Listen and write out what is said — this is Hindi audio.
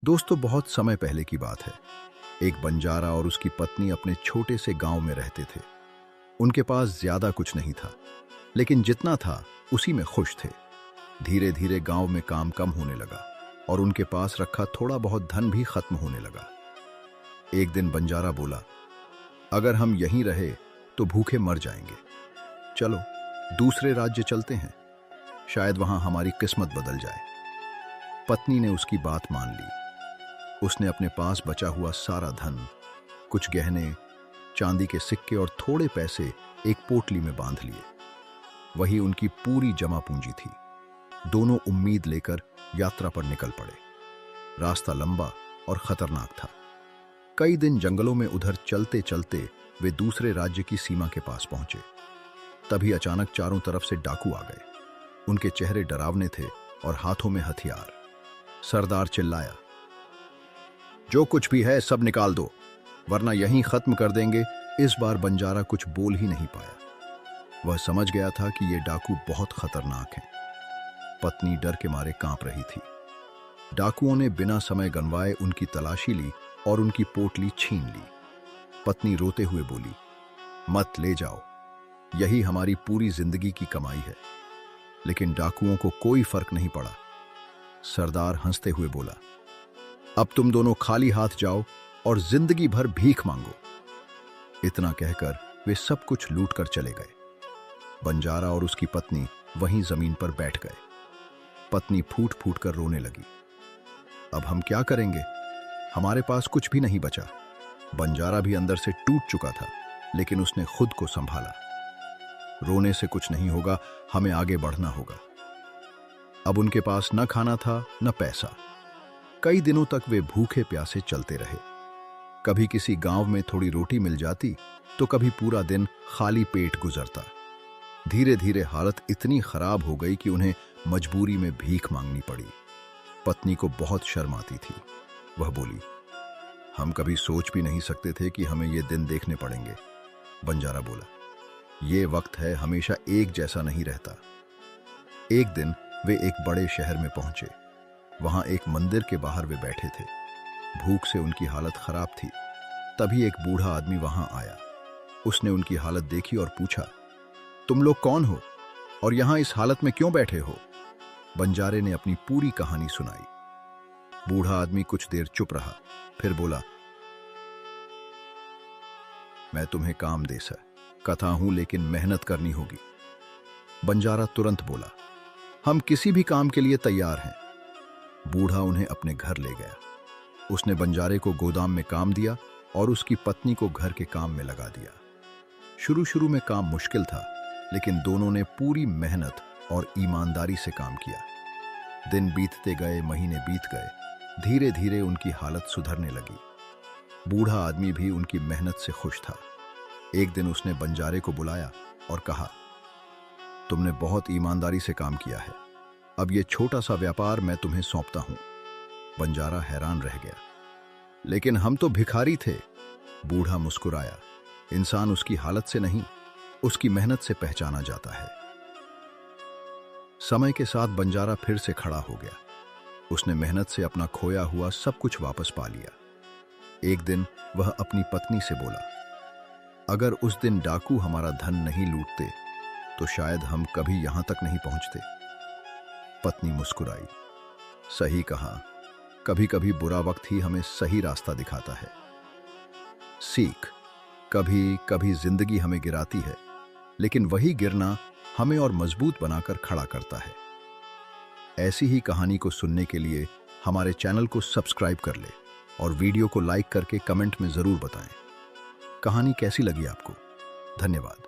दोस्तों, बहुत समय पहले की बात है। एक बंजारा और उसकी पत्नी अपने छोटे से गांव में रहते थे। उनके पास ज्यादा कुछ नहीं था, लेकिन जितना था उसी में खुश थे। धीरे धीरे गांव में काम कम होने लगा और उनके पास रखा थोड़ा बहुत धन भी खत्म होने लगा। एक दिन बंजारा बोला, अगर हम यहीं रहे तो भूखे मर जाएंगे। चलो दूसरे राज्य चलते हैं, शायद वहां हमारी किस्मत बदल जाए। पत्नी ने उसकी बात मान ली। उसने अपने पास बचा हुआ सारा धन, कुछ गहने, चांदी के सिक्के और थोड़े पैसे एक पोटली में बांध लिए। वही उनकी पूरी जमा पूंजी थी। दोनों उम्मीद लेकर यात्रा पर निकल पड़े। रास्ता लंबा और खतरनाक था। कई दिन जंगलों में उधर चलते चलते वे दूसरे राज्य की सीमा के पास पहुंचे। तभी अचानक चारों तरफ से डाकू आ गए। उनके चेहरे डरावने थे और हाथों में हथियार। सरदार चिल्लाया, जो कुछ भी है सब निकाल दो, वरना यहीं खत्म कर देंगे। इस बार बंजारा कुछ बोल ही नहीं पाया। वह समझ गया था कि ये डाकू बहुत खतरनाक हैं। पत्नी डर के मारे कांप रही थी। डाकुओं ने बिना समय गंवाए उनकी तलाशी ली और उनकी पोटली छीन ली। पत्नी रोते हुए बोली, मत ले जाओ, यही हमारी पूरी जिंदगी की कमाई है। लेकिन डाकुओं को कोई फर्क नहीं पड़ा। सरदार हंसते हुए बोला, अब तुम दोनों खाली हाथ जाओ और जिंदगी भर भीख मांगो। इतना कहकर वे सब कुछ लूट कर चले गए। बंजारा और उसकी पत्नी वहीं जमीन पर बैठ गए। पत्नी फूट फूट कर रोने लगी, अब हम क्या करेंगे, हमारे पास कुछ भी नहीं बचा। बंजारा भी अंदर से टूट चुका था, लेकिन उसने खुद को संभाला। रोने से कुछ नहीं होगा, हमें आगे बढ़ना होगा। अब उनके पास न खाना था न पैसा। कई दिनों तक वे भूखे प्यासे चलते रहे। कभी किसी गांव में थोड़ी रोटी मिल जाती तो कभी पूरा दिन खाली पेट गुजरता। धीरे धीरे हालत इतनी खराब हो गई कि उन्हें मजबूरी में भीख मांगनी पड़ी। पत्नी को बहुत शर्म आती थी। वह बोली, हम कभी सोच भी नहीं सकते थे कि हमें ये दिन देखने पड़ेंगे। बंजारा बोला, ये वक्त है, हमेशा एक जैसा नहीं रहता। एक दिन वे एक बड़े शहर में पहुंचे। वहां एक मंदिर के बाहर वे बैठे थे। भूख से उनकी हालत खराब थी। तभी एक बूढ़ा आदमी वहां आया। उसने उनकी हालत देखी और पूछा, तुम लोग कौन हो और यहां इस हालत में क्यों बैठे हो? बंजारे ने अपनी पूरी कहानी सुनाई। बूढ़ा आदमी कुछ देर चुप रहा, फिर बोला, मैं तुम्हें काम दे सकता हूं, लेकिन मेहनत करनी होगी। बंजारा तुरंत बोला, हम किसी भी काम के लिए तैयार हैं। बूढ़ा उन्हें अपने घर ले गया। उसने बंजारे को गोदाम में काम दिया और उसकी पत्नी को घर के काम में लगा दिया। शुरू शुरू में काम मुश्किल था, लेकिन दोनों ने पूरी मेहनत और ईमानदारी से काम किया। दिन बीतते गए, महीने बीत गए। धीरे धीरे उनकी हालत सुधरने लगी। बूढ़ा आदमी भी उनकी मेहनत से खुश था। एक दिन उसने बंजारे को बुलाया और कहा, तुमने बहुत ईमानदारी से काम किया है, अब ये छोटा सा व्यापार मैं तुम्हें सौंपता हूं। बंजारा हैरान रह गया, लेकिन हम तो भिखारी थे। बूढ़ा मुस्कुराया, इंसान उसकी हालत से नहीं, उसकी मेहनत से पहचाना जाता है। समय के साथ बंजारा फिर से खड़ा हो गया। उसने मेहनत से अपना खोया हुआ सब कुछ वापस पा लिया। एक दिन वह अपनी पत्नी से बोला, अगर उस दिन डाकू हमारा धन नहीं लूटते तो शायद हम कभी यहां तक नहीं पहुंचते। पत्नी मुस्कुराई, सही कहा, कभी कभी बुरा वक्त ही हमें सही रास्ता दिखाता है। सीख, कभी कभी जिंदगी हमें गिराती है, लेकिन वही गिरना हमें और मजबूत बनाकर खड़ा करता है। ऐसी ही कहानी को सुनने के लिए हमारे चैनल को सब्सक्राइब कर ले और वीडियो को लाइक करके कमेंट में जरूर बताएं। कहानी कैसी लगी आपको? धन्यवाद।